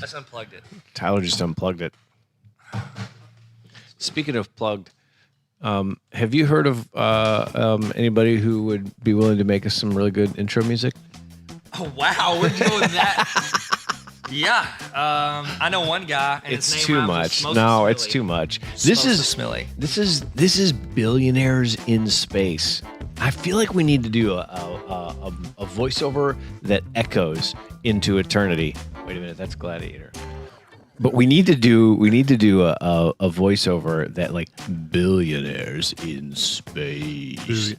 Let's unplugged it. Tyler just unplugged it. Speaking of plugged, have you heard of anybody who would be willing to make us some really good intro music? Oh, wow. We're doing that. Yeah. I know one guy. And It's his name too rhymes with much. Smokes No, and it's Smiley. too much. Smiley. This is Billionaires in Space. I feel like we need to do a voiceover that echoes into eternity. Wait a minute, that's Gladiator. But we need to do a voiceover that like Billionaires in Space.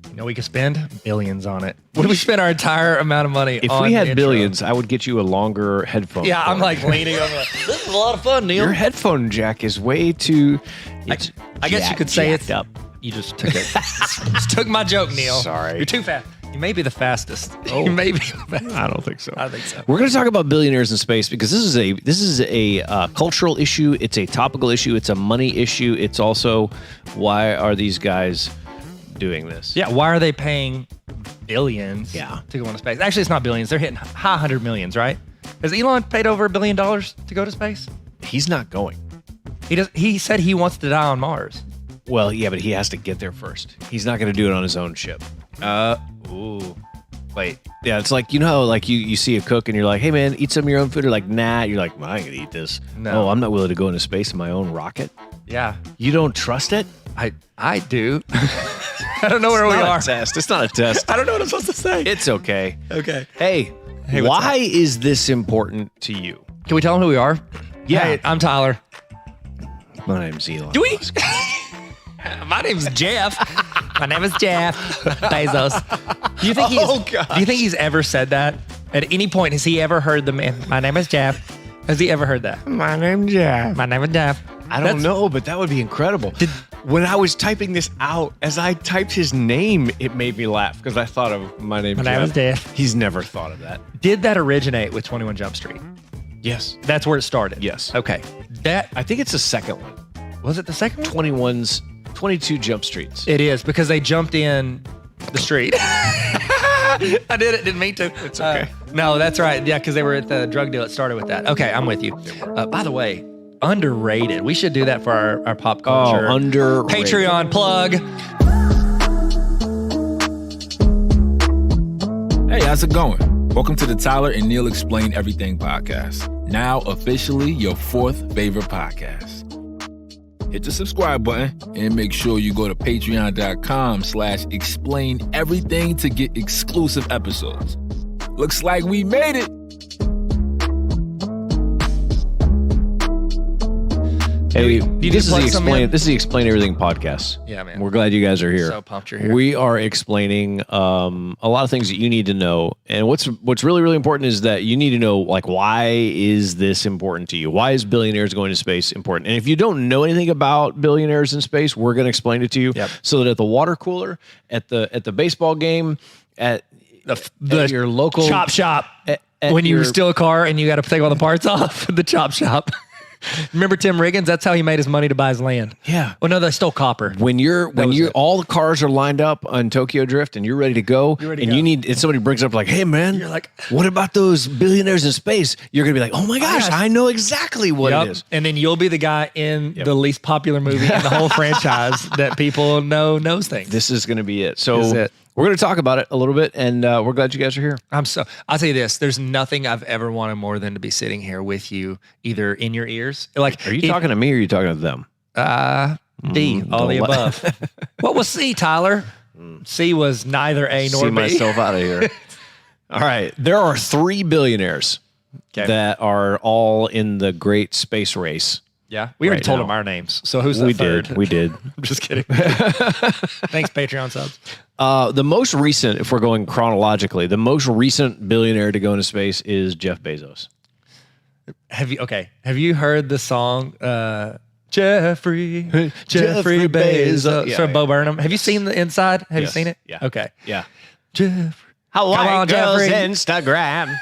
You know, we could spend billions on it. What if we spend our entire amount of money If on we the had intro? billions, I would get you a longer headphone. Yeah, I'm cord. like leaning over. This is a lot of fun, Neil. Your headphone jack is way too. It's I guess you could say jacked it's up. You just took it. Just took my joke, Neil. Sorry. You're too fast. You may be the fastest. Oh. You may be the fastest. I don't think so. I think so. We're going to talk about billionaires in space because this is a cultural issue. It's a topical issue. It's a money issue. It's also why are these guys doing this? Yeah, why are they paying billions Yeah. to go into space? Actually, it's not billions. They're hitting high 100 millions, right? Has Elon paid over $1 billion to go to space? He's not going. He said he wants to die on Mars. Well, yeah, but he has to get there first. He's not going to do it on his own ship. Ooh. Wait. Yeah, it's like, you know how like you see a cook and you're like, hey, man, eat some of your own food. Or like, nah. You're like, well, I ain't going to eat this. No. Oh, I'm not willing to go into space in my own rocket. Yeah. You don't trust it? I do. I don't know where we are. It's not a test. I don't know what I'm supposed to say. It's okay. Okay. Hey, what's why is this important to you? Can we tell them who we are? Yeah. Hey, I'm Tyler. My name's Elon. Do we? My name's Jeff. My name is Jeff Bezos. Do you think Do you think he's ever said that? At any point, has he ever heard the man? My name is Jeff. Has he ever heard that? My name's Jeff. My name is Jeff. I don't know, but that would be incredible. When I was typing this out, as I typed his name, it made me laugh because I thought of my name. My name is Jeff. He's never thought of that. Did that originate with 21 Jump Street? Yes. That's where it started. Yes. Okay. I think it's the second one. Was it the second one? 22 Jump Streets. It is because they jumped in the street. I didn't mean to. It's okay. No, that's right. Yeah, because they were at the drug deal. It started with that. Okay, I'm with you. By the way, underrated. We should do that for our pop culture. Oh, underrated. Patreon plug. Hey, how's it going? Welcome to the Tyler and Neil Explain Everything podcast. Now officially your fourth favorite podcast. Hit the subscribe button and make sure you go to patreon.com/explain everything to get exclusive episodes. Looks like we made it. Hey, you this is plug some in? the Explain Everything podcast. Yeah, man. We're glad you guys are here. So pumped you're here. We are explaining a lot of things that you need to know. And what's really, really important is that you need to know, like, why is this important to you? Why is Billionaires going to space important? And if you don't know anything about Billionaires in Space, we're going to explain it to you. Yep. So that at the water cooler, at the baseball game, at your local chop shop. at When you your- steal a car and you got to take all the parts off, the chop shop. Remember Tim Riggins? That's how he made his money to buy his land. Yeah. Well, no, they stole copper. When it. all the cars are lined up on Tokyo Drift and you're ready to go, and somebody brings up like, hey man, You're like, what about those Billionaires in Space? You're gonna be like, oh my gosh, I know exactly what Yep. it is. And then you'll be the guy in the least popular movie in the whole franchise that people knows things. This is gonna be it. So This is it. we're gonna talk about it a little bit, and we're glad you guys are here. I'll tell you this, there's nothing I've ever wanted more than to be sitting here with you, either in your ears. Like, Are you talking to me or are you talking to them? D, all the don't above. What was C, Tyler? C was neither A nor See B. myself out of here. All right, there are 3 billionaires that are all in the great space race. Yeah, we already right told now. them our names. So who's the third? We did. I'm just kidding. Thanks, Patreon subs. The most recent, if we're going chronologically, the most recent billionaire to go into space is Jeff Bezos. Have you heard the song Jeffrey Bezos from Bo Burnham? Have you seen the inside? Have you seen it? Yeah. Okay. Yeah. Jeffrey. How Come on, Jeffrey. Instagram.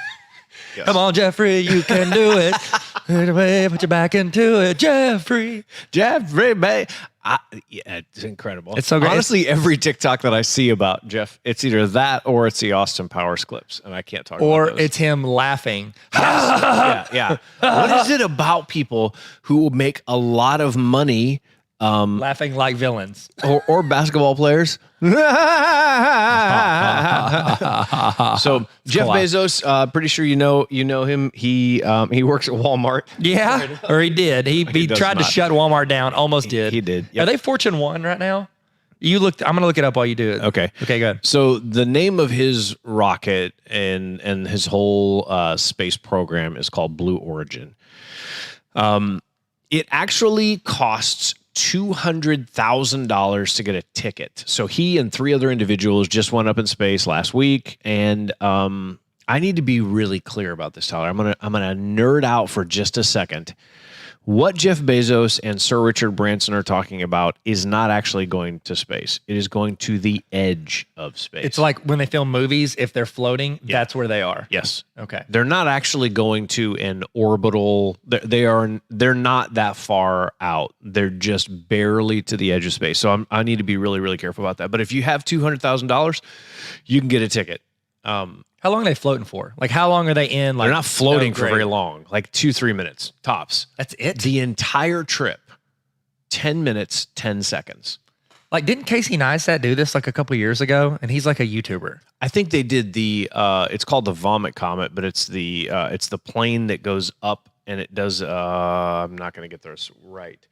Come on, Jeffrey, you can do it. Put your back into it, Jeffrey. Jeffrey Bezos. Yeah, it's incredible. It's so great. Honestly, every TikTok that I see about Jeff, it's either that or it's the Austin Powers clips, and I can't talk Or about those. it's him laughing. yeah. What is it about people who make a lot of money Laughing like villains. or basketball players? So Jeff Bezos, pretty sure you know him. He works at Walmart. Yeah, or he did. He tried to shut Walmart down. Almost did. He did. Yep. Are they Fortune 1 right now? You looked. I'm gonna look it up while you do it. Okay. Okay. Good. So the name of his rocket and his whole space program is called Blue Origin. It actually costs $200,000 to get a ticket. So he and 3 other individuals just went up in space last week, and I need to be really clear about this, Tyler. I'm gonna nerd out for just a second. What Jeff Bezos and Sir Richard Branson are talking about is not actually going to space. It is going to the edge of space. It's like when they film movies, if they're floating, that's where they are. Yes. Okay. They're not actually going to an orbital. They're not that far out. They're just barely to the edge of space. So I need to be really, really careful about that. But if you have $200,000, you can get a ticket. How long are they floating for? Like, how long are they in? Like, they're not floating for very long, like 2-3 minutes tops. That's it? The entire trip, 10 minutes, 10 seconds. Like, didn't Casey Neistat do this like a couple years ago? And he's like a YouTuber. I think they did the. It's called the Vomit Comet, but it's the plane that goes up and it does. I'm not going to get this right.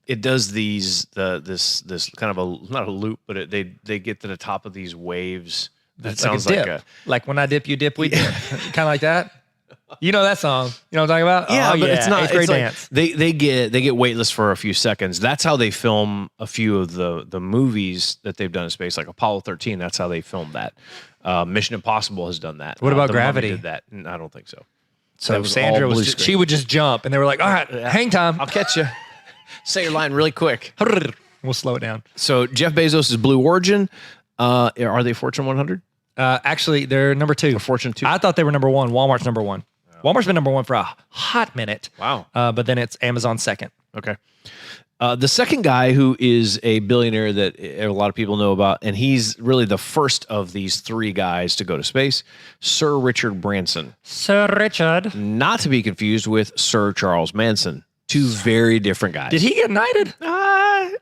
It does this kind of a not a loop, but they get to the top of these waves. That sounds like a dip. Like when I dip, you dip, we dip. Kind of like that. You know that song. You know what I'm talking about? Yeah, but it's not. 8th grade it's like dance. They get weightless for a few seconds. That's how they film a few of the movies that they've done in space, like Apollo 13. That's how they filmed that. Mission Impossible has done that. What about The Gravity? Mummy did that. I don't think so. So Sandra she would just jump, and they were like, "All right, hang time. I'll catch you. Say your line really quick. We'll slow it down." So Jeff Bezos is Blue Origin. Are they Fortune 100? Actually, they're number 2. Or Fortune 2? I thought they were number 1. Walmart's number 1. Walmart's been number 1 for a hot minute. Wow. But then it's Amazon second. Okay. The second guy who is a billionaire that a lot of people know about, and he's really the first of these 3 guys to go to space, Sir Richard Branson. Sir Richard. Not to be confused with Sir Charles Manson. 2 very different guys. Did he get knighted?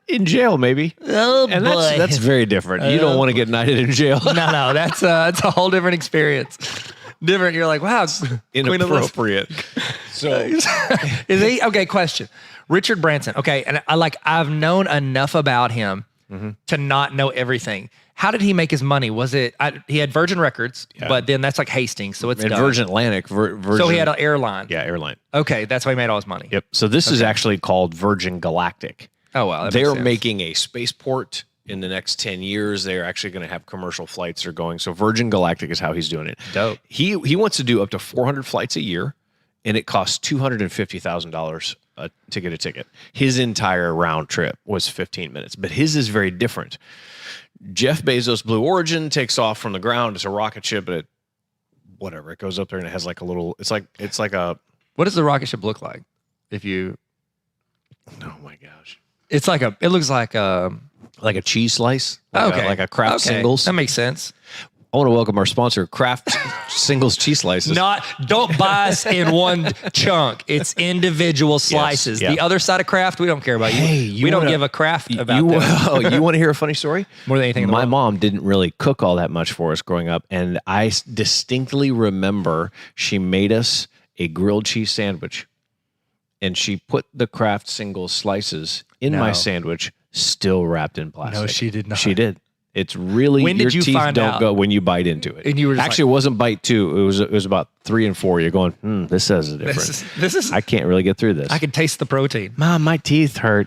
In jail, maybe. Oh, and boy. that's very different. You don't want to get knighted in jail. No, that's a whole different experience. Different. You're like, wow, inappropriate. So is he okay? Question: Richard Branson. Okay, and I've known enough about him to not know everything. How did he make his money? Was it he had Virgin Records, but then that's like Hastings, so it's done. Virgin Atlantic. Virgin, so he had an airline. Yeah, airline. Okay, that's how he made all his money. Yep. So this is actually called Virgin Galactic. Oh wow, they're making a spaceport in the next 10 years. They're actually going to have commercial flights are going. So Virgin Galactic is how he's doing it. Dope. He wants to do up to 400 flights a year, and it costs $250,000 to get a ticket. His entire round trip was 15 minutes, but his is very different. Jeff Bezos' Blue Origin takes off from the ground. It's a rocket ship, but it goes up there and it has like a little. It's like a. What does the rocket ship look like? If you. Oh my gosh. It looks like a cheese slice. Like a Kraft Singles. That makes sense. I want to welcome our sponsor, Kraft Singles Cheese Slices. Don't buy us in one chunk. It's individual slices. Yes, yeah. The other side of Kraft, we don't care about. We don't give a Kraft about that. You want to hear a funny story? More than anything in the My world. mom didn't really cook all that much for us growing up, and I distinctly remember she made us a grilled cheese sandwich, and she put the Kraft Singles slices in my sandwich, still wrapped in plastic. No, she did not. She did. It's really when did your you teeth find don't out? go when you bite into it. And you were just actually, it wasn't bite 2. It was about 3 and 4. You're going, this says a difference. This is. I can't really get through this. I can taste the protein. Mom, my teeth hurt.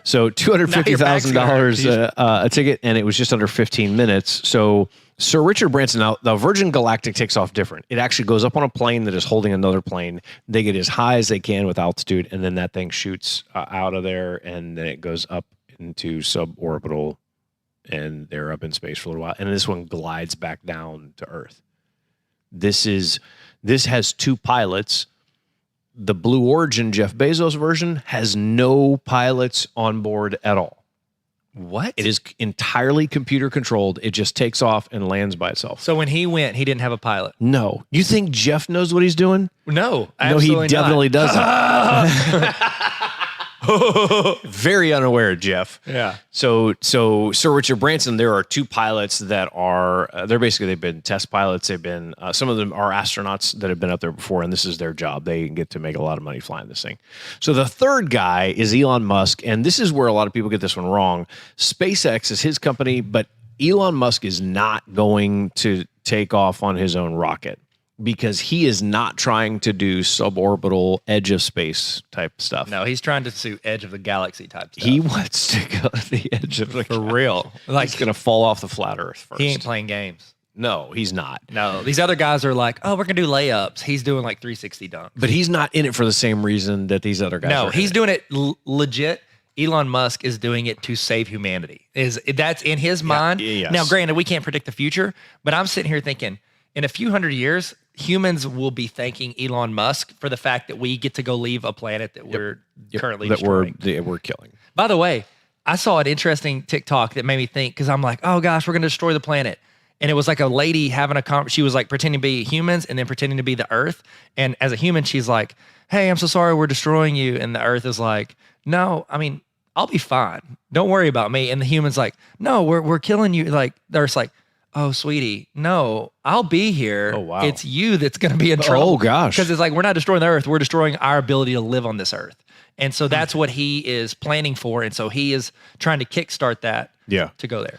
So $250,000 a ticket, and it was just under 15 minutes. So Sir Richard Branson, now the Virgin Galactic takes off different. It actually goes up on a plane that is holding another plane. They get as high as they can with altitude, and then that thing shoots out of there, and then it goes up into suborbital, and they're up in space for a little while. And this one glides back down to Earth. This has 2 pilots. The Blue Origin Jeff Bezos version has no pilots on board at all. What? It is entirely computer controlled. It just takes off and lands by itself. So when he went, he didn't have a pilot? No. You think Jeff knows what he's doing? No, No, he definitely doesn't. Very unaware, Jeff. Yeah. So Sir Richard Branson, there are 2 pilots that are, they've been test pilots. They've been, some of them are astronauts that have been up there before, and this is their job. They get to make a lot of money flying this thing. So the third guy is Elon Musk, and this is where a lot of people get this one wrong. SpaceX is his company, but Elon Musk is not going to take off on his own rocket, because he is not trying to do suborbital edge of space type stuff. No, he's trying to do edge of the galaxy type stuff. He wants to go to the edge of the For real. Like, he's going to fall off the flat Earth first. He ain't playing games. No, he's not. No, these other guys are like, oh, we're going to do layups. He's doing like 360 dunks. But he's not in it for the same reason that these other guys are. No, he's doing it legit. Elon Musk is doing it to save humanity. That's in his mind. Yes. Now, granted, we can't predict the future, but I'm sitting here thinking, in a few hundred years, humans will be thanking Elon Musk for the fact that we get to go leave a planet that we're currently destroying. We're killing. By the way, I saw an interesting TikTok that made me think, because I'm like, oh gosh, we're going to destroy the planet. And it was like a lady having she was like pretending to be humans and then pretending to be the Earth. And as a human, she's like, hey, I'm so sorry we're destroying you. And the Earth is like, no, I mean, I'll be fine. Don't worry about me. And the human's like, no, we're killing you. Like, the Earth's like, oh, sweetie, no, I'll be here. Oh, wow. It's you that's going to be in trouble. Oh, gosh. Because it's like, we're not destroying the Earth. We're destroying our ability to live on this Earth. And so that's what he is planning for. And so he is trying to kickstart that to go there.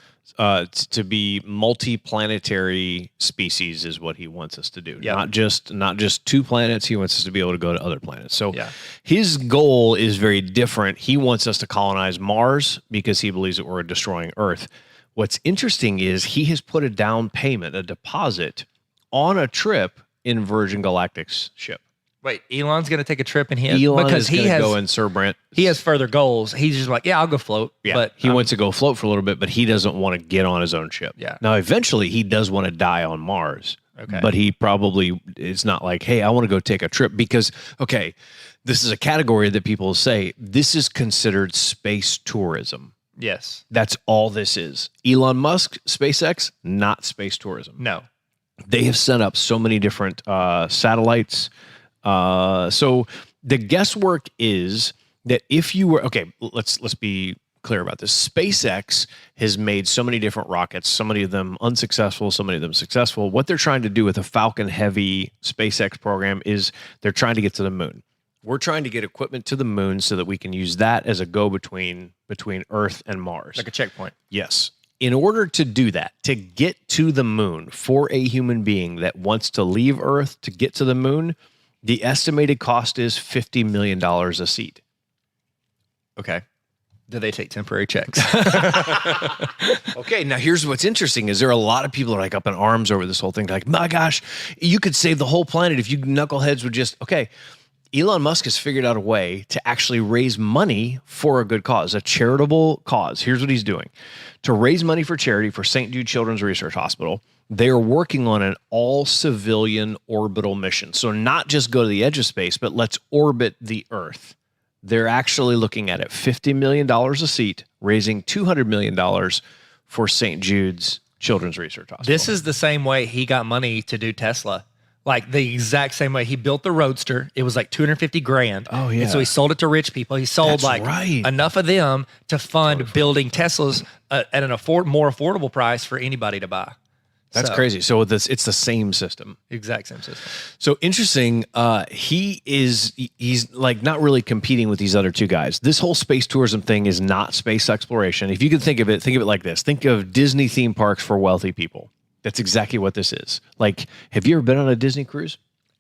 To be multi-planetary species is what he wants us to do. Yep. Not just 2 planets. He wants us to be able to go to other planets. So his goal is very different. He wants us to colonize Mars because he believes that we're destroying Earth. What's interesting is he has put a down payment, a deposit, on a trip in Virgin Galactic's ship. Wait, Elon's going to take a trip in his? Elon because is going to go in Sir Brent. He has further goals. He's just like, yeah, I'll go float. Yeah, but he wants to go float for a little bit, but he doesn't want to get on his own ship. Yeah. Now, eventually, he does want to die on Mars. Okay. But he probably, it's not like, hey, I want to go take a trip because, okay, this is a category that people say, this is considered space tourism. Yes. That's all this is. Elon Musk, SpaceX, not space tourism. No. They have sent up so many different satellites. So the guesswork is that if you were, okay, let's be clear about this. SpaceX has made so many different rockets, so many of them unsuccessful, so many of them successful. What they're trying to do with the Falcon Heavy SpaceX program is they're trying to get to the moon. We're trying to get equipment to the moon so that we can use that as a go-between between Earth and Mars. Like a checkpoint. Yes. In order to do that, to get to the moon for a human being that wants to leave Earth to get to the moon, the estimated cost is $50 million a seat. Okay. Do they take temporary checks? Okay, now here's what's interesting is there are a lot of people that are like up in arms over this whole thing. Like, my gosh, you could save the whole planet if you knuckleheads would just, okay. Elon Musk has figured out a way to actually raise money for a good cause, a charitable cause. Here's what he's doing. To raise money for charity for St. Jude Children's Research Hospital, they are working on an all-civilian orbital mission. So not just go to the edge of space, but let's orbit the Earth. They're actually looking at it, $50 million a seat, raising $200 million for St. Jude's Children's Research Hospital. This is the same way he got money to do Tesla. Like the exact same way he built the Roadster. It was like $250,000. Oh, yeah. And so he sold it to rich people. He sold enough of them to fund building Teslas at an more affordable price for anybody to buy. That's crazy. So it's the same system. Exact same system. So interesting. He's like not really competing with these other 2 guys. This whole space tourism thing is not space exploration. If you can think of it like this. Think of Disney theme parks for wealthy people. That's exactly what this is. Like, have you ever been on a Disney cruise?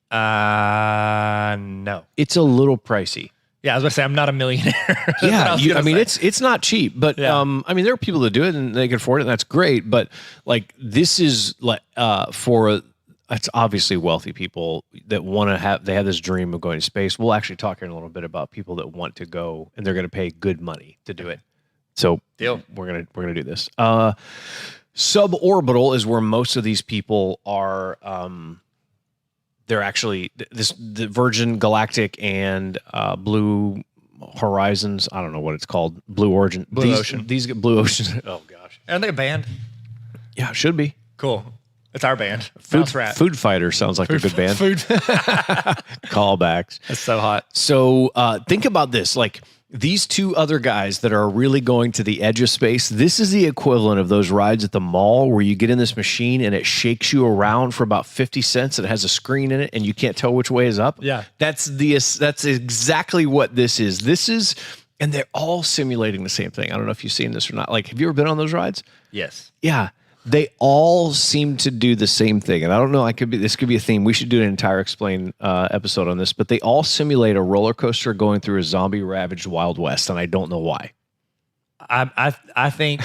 No. It's a little pricey. Yeah, I was going to say, I'm not a millionaire. Yeah, it's not cheap, but I mean, there are people that do it and they can afford it, and that's great. But like, this is like it's obviously wealthy people that want to have. They have this dream of going to space. We'll actually talk here in a little bit about people that want to go and they're going to pay good money to do it. So deal. We're gonna do this. Suborbital is where most of these people are. They're actually the Virgin Galactic and Blue Horizons. I don't know what it's called. Blue Origin. Blue Ocean. These Blue Ocean. Oh gosh. Aren't they a band? Yeah, it should be. Cool. It's our band. Mouse Rat. Food Fighter sounds like a good band. Food. Callbacks. That's so hot. So think about this. Like these two other guys that are really going to the edge of space, this is the equivalent of those rides at the mall where you get in this machine and it shakes you around for about 50 cents and it has a screen in it and you can't tell which way is up. Yeah. That's exactly what this is. And they're all simulating the same thing. I don't know if you've seen this or not. Like, have you ever been on those rides? Yes. Yeah. They all seem to do the same thing. And I don't know, this could be a theme. We should do an entire explain episode on this, but they all simulate a roller coaster going through a zombie ravaged Wild West. And I don't know why. I think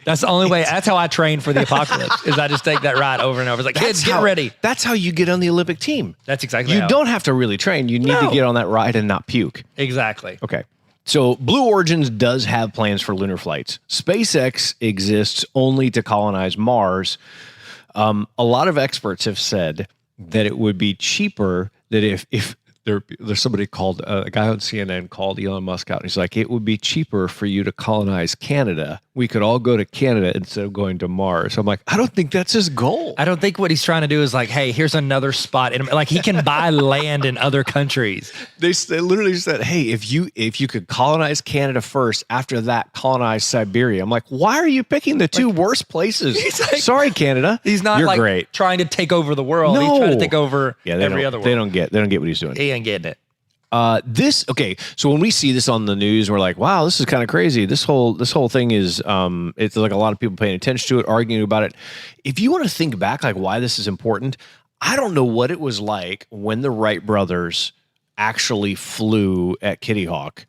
that's the only way. That's how I train for the apocalypse is I just take that ride over and over. It's like, kids, get ready. That's how you get on the Olympic team. That's exactly You don't have to really train. You need to get on that ride and not puke. Exactly. Okay. So Blue Origins does have plans for lunar flights. SpaceX exists only to colonize Mars. A lot of experts have said that it would be cheaper that if there's somebody called a guy on CNN called Elon Musk out and he's like, it would be cheaper for you to colonize Canada. We could all go to Canada instead of going to Mars. I'm like, I don't think that's his goal. I don't think what he's trying to do is like, hey, here's another spot. Like he can buy land in other countries. They literally said, hey, if you could colonize Canada first, after that colonize Siberia. I'm like, why are you picking the two worst places? Like, sorry, Canada. He's not You're great. Trying to take over the world. No. He's trying to take over every other world. They don't get what he's doing. He ain't getting it. So when we see this on the news, we're like, wow, this is kind of crazy. This whole thing is, it's like a lot of people paying attention to it, arguing about it. If you want to think back, like why this is important, I don't know what it was like when the Wright brothers actually flew at Kitty Hawk,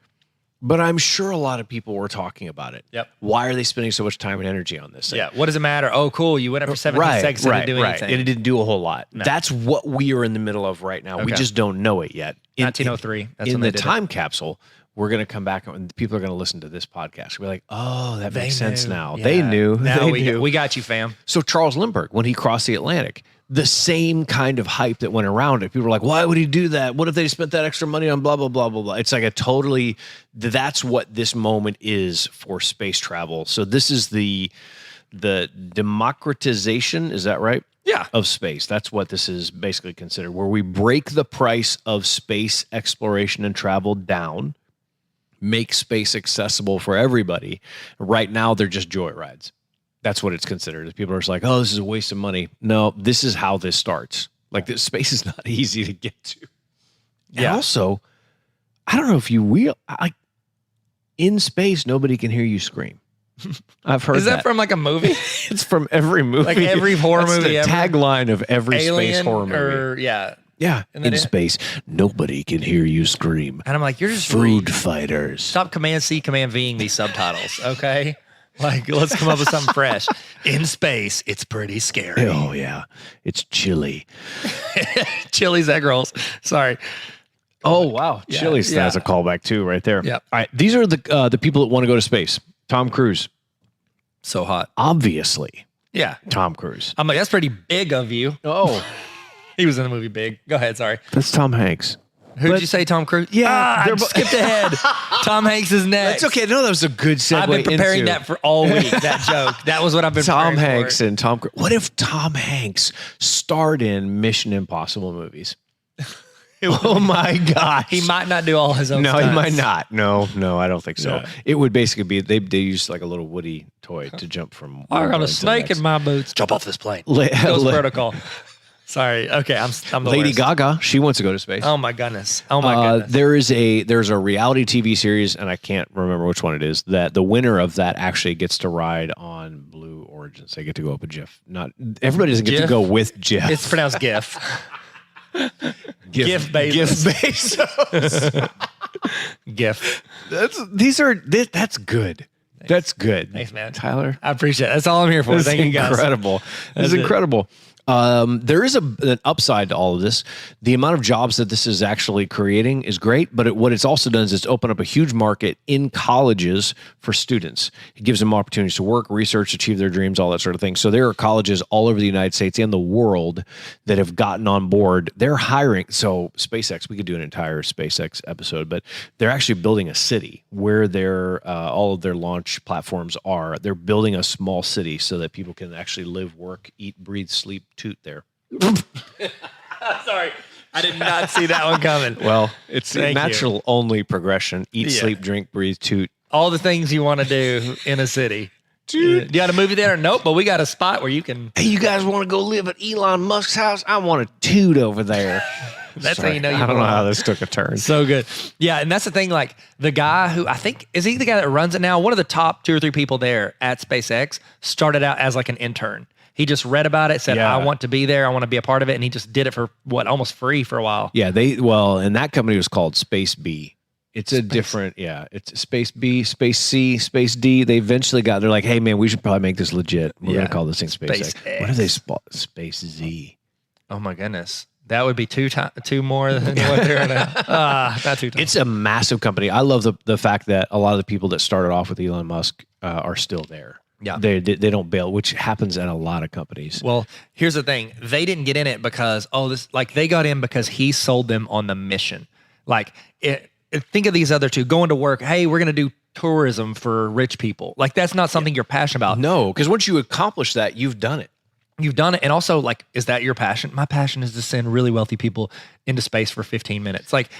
but I'm sure a lot of people were talking about it. Yep. Why are they spending so much time and energy on this thing? Yeah. What does it matter? Oh, cool. You went up for 17 seconds and didn't do anything. And it didn't do a whole lot. No. That's what we are in the middle of right now. Okay. We just don't know it yet. 1903. That's in the time capsule, we're going to come back and people are going to listen to this podcast. We're like, oh, that makes sense now. Yeah. They knew. Now we got you, fam. So Charles Lindbergh, when he crossed the Atlantic, the same kind of hype that went around it. People were like, why would he do that? What if they spent that extra money on blah, blah, blah, blah, blah. It's like that's what this moment is for space travel. So this is the democratization, is that right? Yeah. Of space. That's what this is basically considered, where we break the price of space exploration and travel down, make space accessible for everybody. Right now, they're just joyrides. That's what it's considered. People are just like, oh, this is a waste of money. No, this is how this starts. Like, this space is not easy to get to. Yeah. And also, I don't know if in space, nobody can hear you scream. I've heard Is that from like a movie? It's from every movie. Like every horror movie ever. Tagline of every Alien space horror movie. Yeah. In space, nobody can hear you scream. And I'm like, you're just food fighters. Stop Command-C, Command-Ving these subtitles, okay? Like, let's come up with something fresh. In space, it's pretty scary. Oh, yeah. It's chili. Chili's egg rolls. Sorry. Oh, wow. Yeah, Chili's. Yeah. That's a callback, too, right there. Yeah. All right. These are the people that want to go to space. Tom Cruise. So hot. Obviously. Yeah. Tom Cruise. I'm like, that's pretty big of you. Oh. He was in the movie Big. Go ahead. Sorry. That's Tom Hanks. Who'd you say, Tom Cruise? Yeah. I skipped ahead. Tom Hanks is next. That's okay. No, that was a good segue. I've been preparing that for all week, that joke. That was what I've been preparing Tom Hanks for. And Tom Cruise. What if Tom Hanks starred in Mission Impossible movies? Oh my gosh. He might not do all his own stunts. No, he might not. No, I don't think so. Yeah. It would basically be, they use like a little Woody toy to jump from. I got a snake in my boots. Jump off this plane. Ghost protocol. Sorry. Okay, I'm the Lady worst. Gaga, she wants to go to space. Oh my goodness. Oh my goodness. There's a reality TV series, and I can't remember which one it is, that the winner of that actually gets to ride on Blue Origins. They get to go up with Jeff. Not everybody doesn't get to go with Jeff. It's pronounced GIF. GIF Bezos. GIF. That's good. That's good. Thanks, man. Tyler. I appreciate it. That's all I'm here for. Thank you, guys. Incredible. That's incredible. There is an upside to all of this. The amount of jobs that this is actually creating is great, but what it's also done is it's opened up a huge market in colleges for students. It gives them opportunities to work, research, achieve their dreams, all that sort of thing. So there are colleges all over the United States and the world that have gotten on board. They're hiring. So SpaceX, we could do an entire SpaceX episode, but they're actually building a city where all of their launch platforms are. They're building a small city so that people can actually live, work, eat, breathe, sleep, toot there. Sorry, I did not see that one coming. Well, it's natural only progression. Eat, sleep, drink, breathe, toot. All the things you want to do in a city. Do you got a movie there? Nope, but we got a spot where you can. Hey, you guys want to go live at Elon Musk's house? I want to toot over there. That's how you know. I don't know how this took a turn. So good. Yeah, and that's the thing. Like the guy who I think is he the guy that runs it now? One of the top 2 or 3 people there at SpaceX started out as like an intern. He just read about it, said, I want to be there. I want to be a part of it. And he just did it for almost free for a while. Yeah. And that company was called Space B. It's it's Space B, Space C, Space D. They eventually they're like, hey man, we should probably make this legit. We're going to call this thing SpaceX. What if they Space Z? Oh my goodness. That would be two more than what they're not 2 times. It's a massive company. I love the fact that a lot of the people that started off with Elon Musk are still there. Yeah, they don't bail, which happens at a lot of companies. Well, here's the thing: they didn't get in it because they got in because he sold them on the mission. Think of these other two going to work. Hey, we're going to do tourism for rich people. Like that's not something you're passionate about. No, because once you accomplish that, you've done it. You've done it. And also, is that your passion? My passion is to send really wealthy people into space for 15 minutes. Like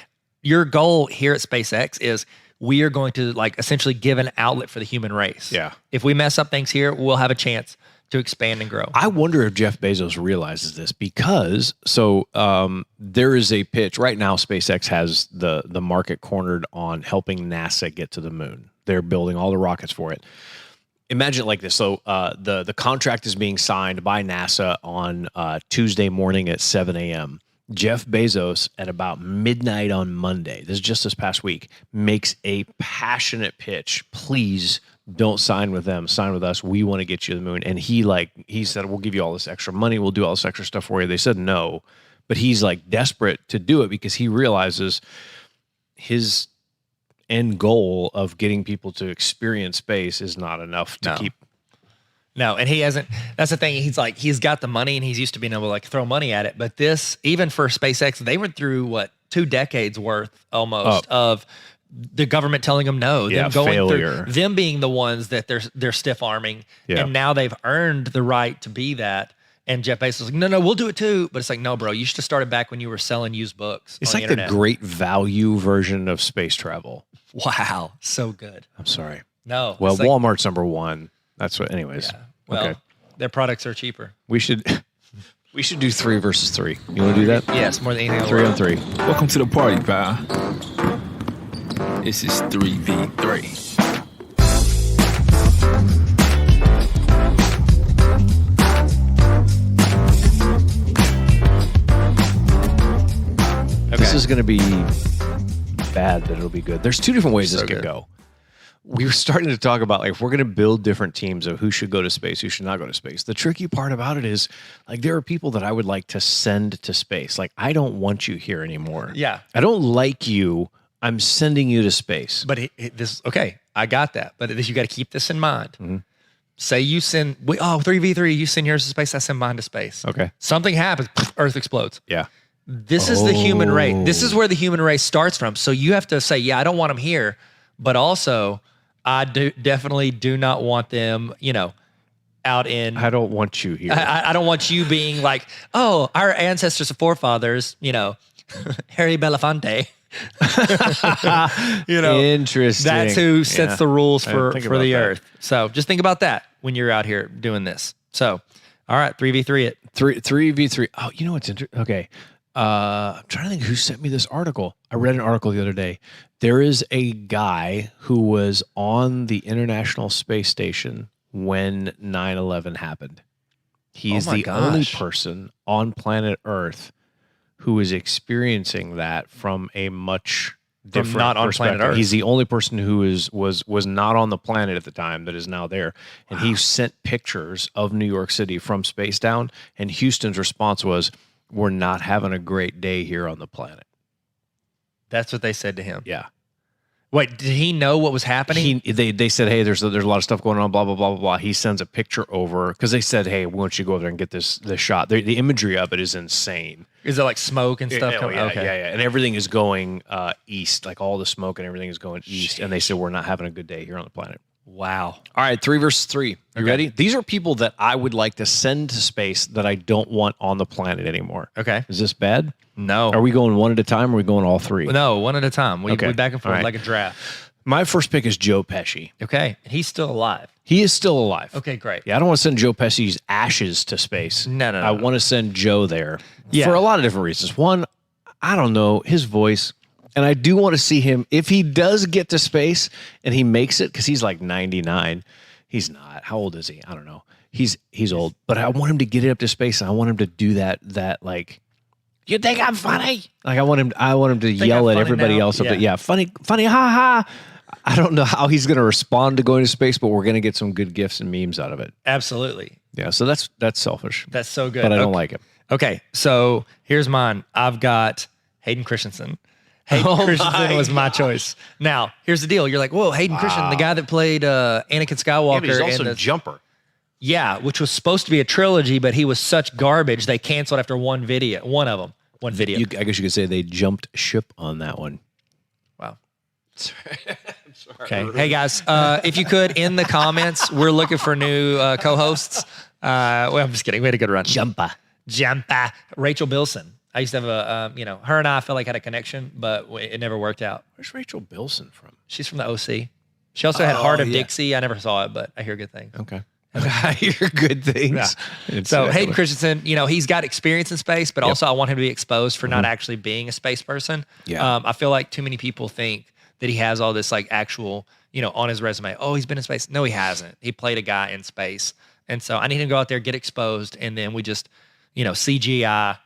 your goal here at SpaceX is we are going to essentially give an outlet for the human race. Yeah. If we mess up things here, we'll have a chance to expand and grow. I wonder if Jeff Bezos realizes this because there is a pitch right now. SpaceX has the market cornered on helping NASA get to the moon. They're building all the rockets for it. Imagine it like this. So the contract is being signed by NASA on Tuesday morning at 7 a.m. Jeff Bezos at about midnight on Monday, this is just this past week, makes a passionate pitch. Please don't sign with them. Sign with us. We want to get you to the moon. And he said, we'll give you all this extra money. We'll do all this extra stuff for you. They said no, but he's desperate to do it because he realizes his end goal of getting people to experience space is not enough to keep. No, and he hasn't. That's the thing. He's got the money and he's used to being able to throw money at it. But this, even for SpaceX, they went through 2 decades worth almost of the government telling them no, them going failure. through them being the ones that they're stiff arming, and now they've earned the right to be that. And Jeff Bezos is like, no, we'll do it too. But it's like, no, bro, you should have started back when you were selling used books. It's on like the the great value version of space travel. Wow, so good. I'm sorry. No, well, Walmart's number 1. That's what. Anyways, well, their products are cheaper. We should do 3 versus 3. You want to do that? Yes, more than anything. 3 on 3. Welcome to the party, pal. This is 3v3. This is going to be bad, but it'll be good. There's 2 different ways this could go. We were starting to talk about if we're going to build different teams of who should go to space, who should not go to space. The tricky part about it is there are people that I would like to send to space. I don't want you here anymore. Yeah. I don't like you. I'm sending you to space. But okay, I got that. But you got to keep this in mind. Mm-hmm. Say you send 3v3, you send yours to space, I send mine to space. Okay. Something happens, Earth explodes. Yeah. This is the human race. This is where the human race starts from. So you have to say, yeah, I don't want them here, but also I definitely do not want them, out in. I don't want you here. I don't want you being like, oh, our ancestors and forefathers, Harry Belafonte. Interesting. That's who sets the rules for the Earth. That. So just think about that when you're out here doing this. So, all right, 3v3 it. 3v3. Oh, you know what's interesting? Okay. I'm trying to think who sent me this article. I read an article the other day. There is a guy who was on the International Space Station when 9/11 happened. He is the only person on planet Earth who is experiencing that from a much different not on planet perspective. Earth. He's the only person who was not on the planet at the time that is now there. And he sent pictures of New York City from space down, and Houston's response was, "We're not having a great day here on the planet." That's what they said to him. Yeah. Wait, did he know what was happening? They said, "Hey, there's a lot of stuff going on, blah blah blah blah blah." He sends a picture over because they said, "Hey, we want you to go over there and get this shot." The imagery of it is insane. Is it like smoke and stuff? Yeah. And everything is going east, like all the smoke and everything is going east. And they said, "We're not having a good day here on the planet." Wow. All right, 3 versus 3. You ready? These are people that I would like to send to space that I don't want on the planet anymore. Okay. Is this bad? No. Are we going one at a time or are we going all 3? No, one at a time. We Okay. back and forth All right. like a draft. My first pick is Joe Pesci. Okay. And he's still alive. He is still alive. Okay, great. Yeah, I don't want to send Joe Pesci's ashes to space. No. I want to send Joe there Yeah. for a lot of different reasons. One, I don't know, his voice. And I do want to see him, if he does get to space and he makes it, because he's like 99. He's not. How old is he? I don't know. He's old. But I want him to get it up to space, and I want him to do that like, "You think I'm funny?" Like I want him to yell at everybody else up there. Yeah, funny, ha ha. I don't know how he's going to respond to going to space, but we're going to get some good gifs and memes out of it. Absolutely. Yeah, so that's selfish. That's so good. But I don't like it. Okay, so here's mine. I've got Hayden Christensen. Hayden Christensen was my choice. Now, here's the deal. You're like, whoa, Hayden Christensen, the guy that played Anakin Skywalker. Yeah, but he's also in a jumper. Yeah, which was supposed to be a trilogy, but he was such garbage, they canceled after one video. I guess you could say they jumped ship on that one. Wow. Okay. Hey, guys, if you could, in the comments, we're looking for new co-hosts. Well, I'm just kidding. We had a good run. Jumpa. Rachel Bilson. I used to have her and I felt like had a connection, but it never worked out. Where's Rachel Bilson from? She's from the OC. She also had Heart of Dixie. I never saw it, but I hear good things. Okay. I hear good things. Yeah. So Hayden Christensen, he's got experience in space, but also I want him to be exposed for not actually being a space person. Yeah. I feel like too many people think that he has all this like actual, on his resume. Oh, he's been in space. No, he hasn't. He played a guy in space. And so I need him to go out there, get exposed, and then we just, CGI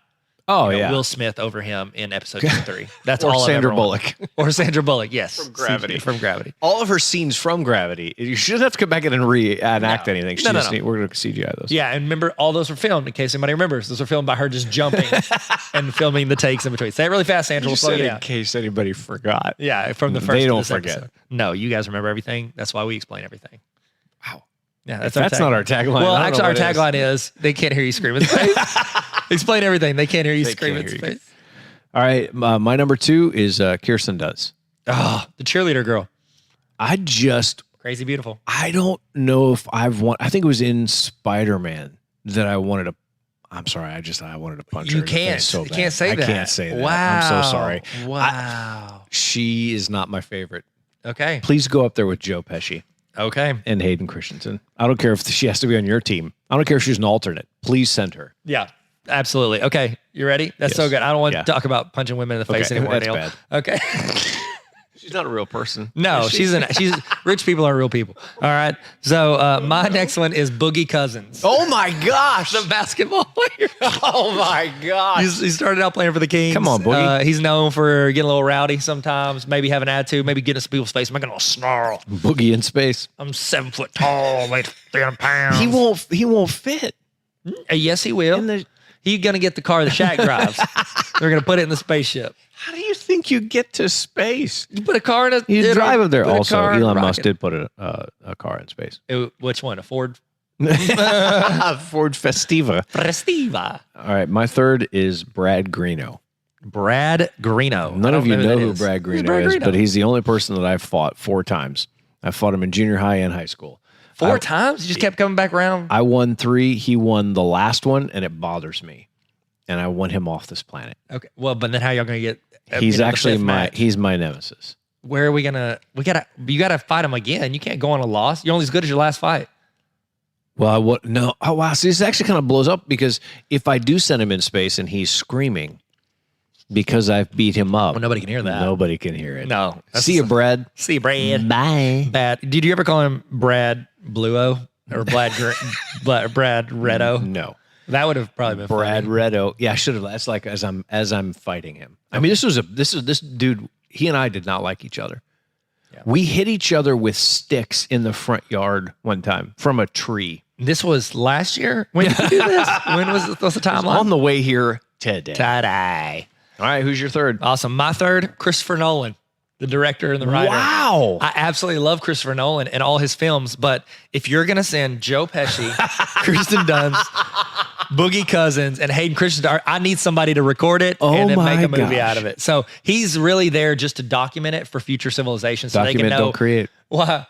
Will Smith over him in episode 2 and 3. That's or all Sandra I've ever Bullock. Or Sandra Bullock, yes. From Gravity. From Gravity. All of her scenes from Gravity. You shouldn't have to come back in and reenact anything. No. We're going to CGI those. Yeah, and remember, all those were filmed, in case anybody remembers. Those were filmed by her just jumping and filming the takes in between. Say it really fast, Sandra. We'll slow you down. In case anybody forgot. Yeah, from the first They to don't this forget. episode. No, you guys remember everything. That's why we explain everything. Wow. Yeah, that's not our tagline. Well, actually, our tagline is they can't hear you scream in space. Explain everything. They can't hear you scream in space. All right, my number 2 is Kirsten Dunst. Oh, the cheerleader girl. Crazy beautiful. I don't know if I think it was in Spider-Man that I wanted to. I'm sorry, I wanted to punch her. You can't. So you can't say that. I can't say that. Wow. I'm so sorry. Wow. She is not my favorite. Okay. Please go up there with Joe Pesci. Okay. And Hayden Christensen. I don't care if she has to be on your team. I don't care if she's an alternate. Please send her. Yeah. Absolutely. Okay. You ready? That's so good. I don't want to talk about punching women in the face anymore, that's Neil. bad. Okay. She's not a real person. No, she's rich people are real people. All right. So my next one is Boogie Cousins. Oh my gosh. The basketball player. Oh my gosh. He started out playing for the Kings. Come on, Boogie. He's known for getting a little rowdy sometimes, maybe having an attitude, maybe getting some people's face, making a little snarl. Boogie in space. I'm 7 foot tall, weigh 300 pounds. He won't fit. Yes, he will. He's going to get the car that Shaq drives. They're going to put it in the spaceship. How do you think you get to space? You put a car in a... You drive up there. Also, Elon Musk did put a car in space. Which one? A Ford? Ford Festiva. Festiva. All right, my third is Brad Greeno. Brad Greeno. None of you know who Brad Greeno is, but he's the only person that I've fought 4 times. I fought him in junior high and high school. 4 times? You just kept coming back around? I won 3. He won the last one, and it bothers me. And I want him off this planet. Okay. Well, but then how y'all going to get... He's actually he's my nemesis. Where are we going to... you got to fight him again. You can't go on a loss. You're only as good as your last fight. Well, no. Oh, wow. So this actually kind of blows up because if I do send him in space and he's screaming because I've beat him up... Well, nobody can hear that. Nobody can hear it. No. See you, Brad. See you, Brad. Bye. Bad. Did you ever call him Brad Bluo or Brad Redo? No. That would have probably been Brad funny. Redo. Yeah, I should have. That's like as I'm fighting him. I mean, this dude he and I did not like each other. Yeah. We hit each other with sticks in the front yard one time from a tree. This was last year? When did you do this? When was what's the timeline? On the way here today. Ta-da. All right, who's your third? Awesome. My third, Christopher Nolan, the director and the writer. Wow. I absolutely love Christopher Nolan and all his films, but if you're going to send Joe Pesci, Kirsten Dunst, Boogie Cousins, and Hayden Christensen, I need somebody to record it and then make a movie out of it. So he's really there just to document it for future civilizations, so Document, they can know don't create. why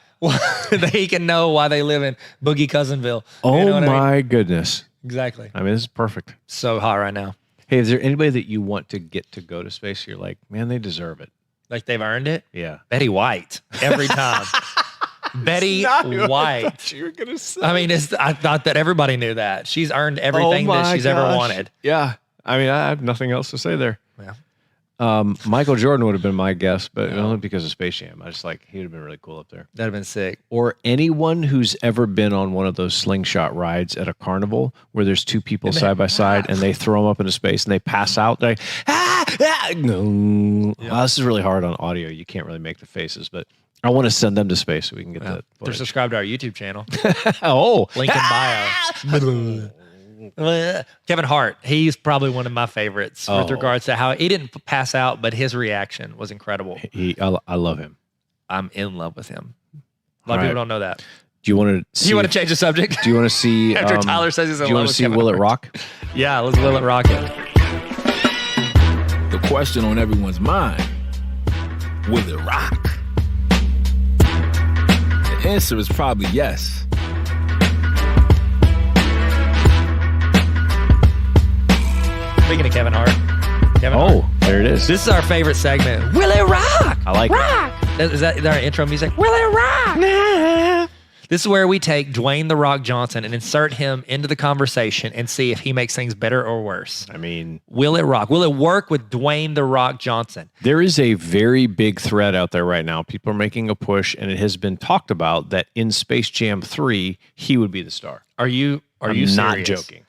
they can know why they live in Boogie Cousinville. Oh, you know my I mean? goodness. Exactly. I mean, this is perfect. So hot right now. Hey, is there anybody that you want to get to go to space? You're like, man, they deserve it. Like they've earned it? Yeah. Betty White. Every time. Betty White. You were gonna say. I mean, I thought that everybody knew that. She's earned everything that she's ever wanted. Yeah. I mean, I have nothing else to say there. Yeah. Michael Jordan would have been my guess, but only because of Space Jam. I just he would have been really cool up there. That'd have been sick. Or anyone who's ever been on one of those slingshot rides at a carnival where there's two people side by side and they throw them up into space and they pass out. They're like, no. Yeah. Wow, this is really hard on audio. You can't really make the faces, but I want to send them to space so we can get that. They're subscribed to our YouTube channel. Oh. Link in bio. Kevin Hart, he's probably one of my favorites with regards to how he didn't pass out, but his reaction was incredible. I love him. I'm in love with him. A lot of people don't know that. Do you want to see? You want to change the subject? Do you want to see? After Tyler says he's in love with Kevin Hart. Do you want to see Will It Rock? Yeah, let's Will It Rock it. The question on everyone's mind, will it rock? The answer is probably yes. Speaking of Kevin Hart. There it is. This is our favorite segment. Will it rock? I like it. Is that our intro music? Will it rock? Nah. This is where we take Dwayne "The Rock" Johnson and insert him into the conversation and see if he makes things better or worse. I mean, will it rock? Will it work with Dwayne "The Rock" Johnson? There is a very big thread out there right now. People are making a push, and it has been talked about that in Space Jam 3, he would be the star. Are you not joking?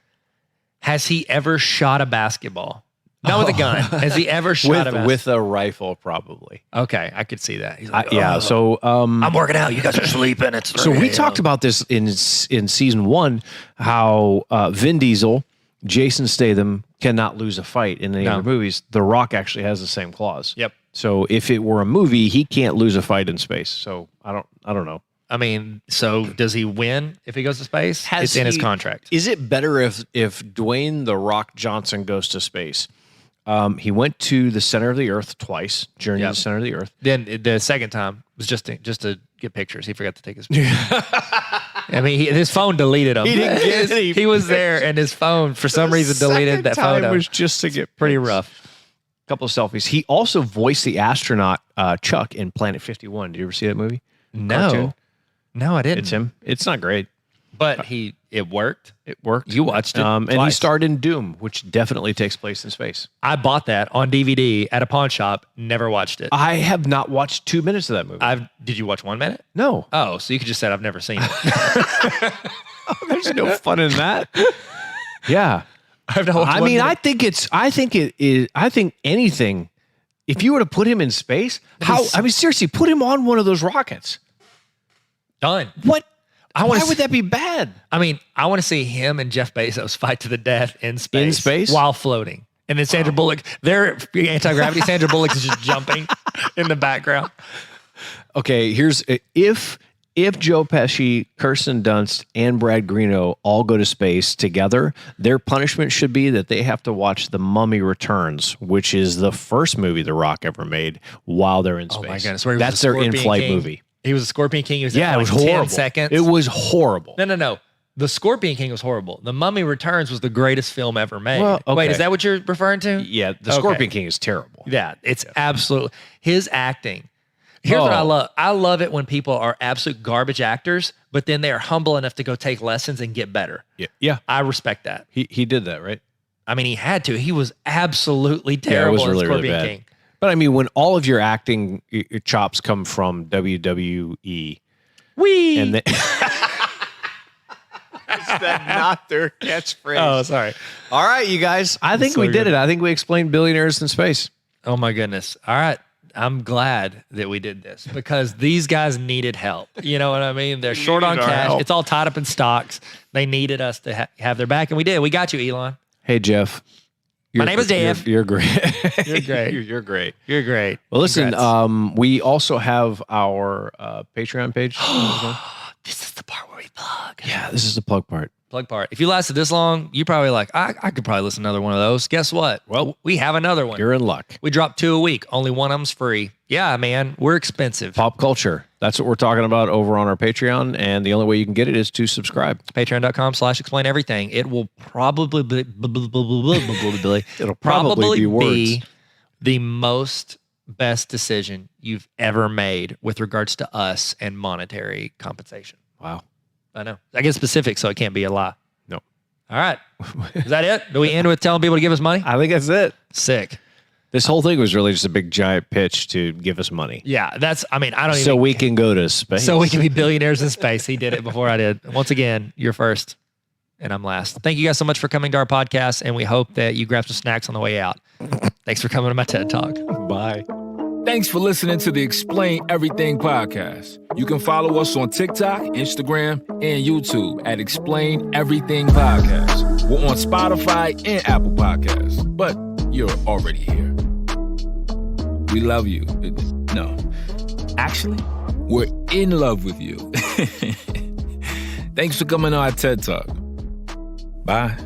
Has he ever shot a basketball? Not with a gun. Has he ever shot a basketball? With a rifle, probably. Okay, I could see that. He's like, so I'm working out. You guys are sleeping. It's so we talked about this in season 1, how Vin Diesel, Jason Statham cannot lose a fight in any other movies. The Rock actually has the same clause. Yep. So if it were a movie, he can't lose a fight in space. So I don't know. I mean, so does he win if he goes to space? It's in his contract. Is it better if Dwayne "The Rock" Johnson goes to space? He went to the center of the earth twice, journey to the center of the earth. Then the second time was just to get pictures. He forgot to take his pictures. I mean, his phone deleted him. He didn't get any. He was there, and his phone, for some reason, deleted that photo. It was just to get pretty rough. A couple of selfies. He also voiced the astronaut Chuck in Planet 51. Did you ever see that movie? No. Cartoon? No, I didn't. It's him. It's not great. But it worked. It worked. You watched it and he starred in Doom, which definitely takes place in space. I bought that on DVD at a pawn shop. Never watched it. I have not watched 2 minutes of that movie. Did you watch 1 minute? No. Oh, so you could just say I've never seen it. There's no fun in that. Yeah. I think anything. If you were to put him in space, seriously, put him on one of those rockets. Done. What? Why would that be bad? I mean, I want to see him and Jeff Bezos fight to the death in space. In space? While floating. And then Sandra Bullock, their anti-gravity, Sandra Bullock is just jumping in the background. Okay, here's if Joe Pesci, Kirsten Dunst, and Brad Greeno all go to space together, their punishment should be that they have to watch The Mummy Returns, which is the first movie The Rock ever made while they're in space. Oh my goodness. That's their in-flight movie. He was a Scorpion King. He was it was horrible. 10 seconds. It was horrible. No. The Scorpion King was horrible. The Mummy Returns was the greatest film ever made. Well, okay. Wait, is that what you're referring to? Yeah, the Scorpion King is terrible. Yeah, it's absolutely. His acting. Here's what I love. I love it when people are absolute garbage actors, but then they are humble enough to go take lessons and get better. Yeah. I respect that. He did that, right? I mean, he had to. He was absolutely terrible it was really, in Scorpion really bad. King. But I mean, when all of your acting chops come from WWE, and is that not their catchphrase? Oh, sorry. All right, you guys. I think we did it. I think we explained Billionaires in Space. Oh my goodness. All right. I'm glad that we did this because these guys needed help. You know what I mean? They're short on cash. Help. It's all tied up in stocks. They needed us to have their back, and we did. We got you, Elon. Hey, Jeff. My name is Jeff. You're great. You're great. You're great. You're great. Well, listen, Congrats. we also have our Patreon page. This is the part where we plug. Yeah, this is the plug part. Plug part. If you lasted this long, you're probably like, I could probably listen to another one of those. Guess what? Well, we have another one. You're in luck. We drop 2 a week. Only one of them's free. Yeah, man. We're expensive. Pop culture. That's what we're talking about over on our Patreon. And the only way you can get it is to subscribe. Patreon.com/explain everything. It will probably be, It'll probably be words. be the most best decision you've ever made with regards to us and monetary compensation. Wow. I know. I get specific, so it can't be a lie. No. All right. Is that it? Do we end with telling people to give us money? I think that's it. Sick. This whole thing was really just a big giant pitch to give us money. Yeah, I don't even. So we can go to space. So we can be billionaires in space. He did it before I did. Once again, you're first and I'm last. Thank you guys so much for coming to our podcast, and we hope that you grab some snacks on the way out. Thanks for coming to my TED Talk. Bye. Thanks for listening to the Explain Everything podcast. You can follow us on TikTok, Instagram, and YouTube at Explain Everything Podcast. We're on Spotify and Apple Podcasts, but you're already here. We love you. No, actually, we're in love with you. Thanks for coming on our TED Talk. Bye.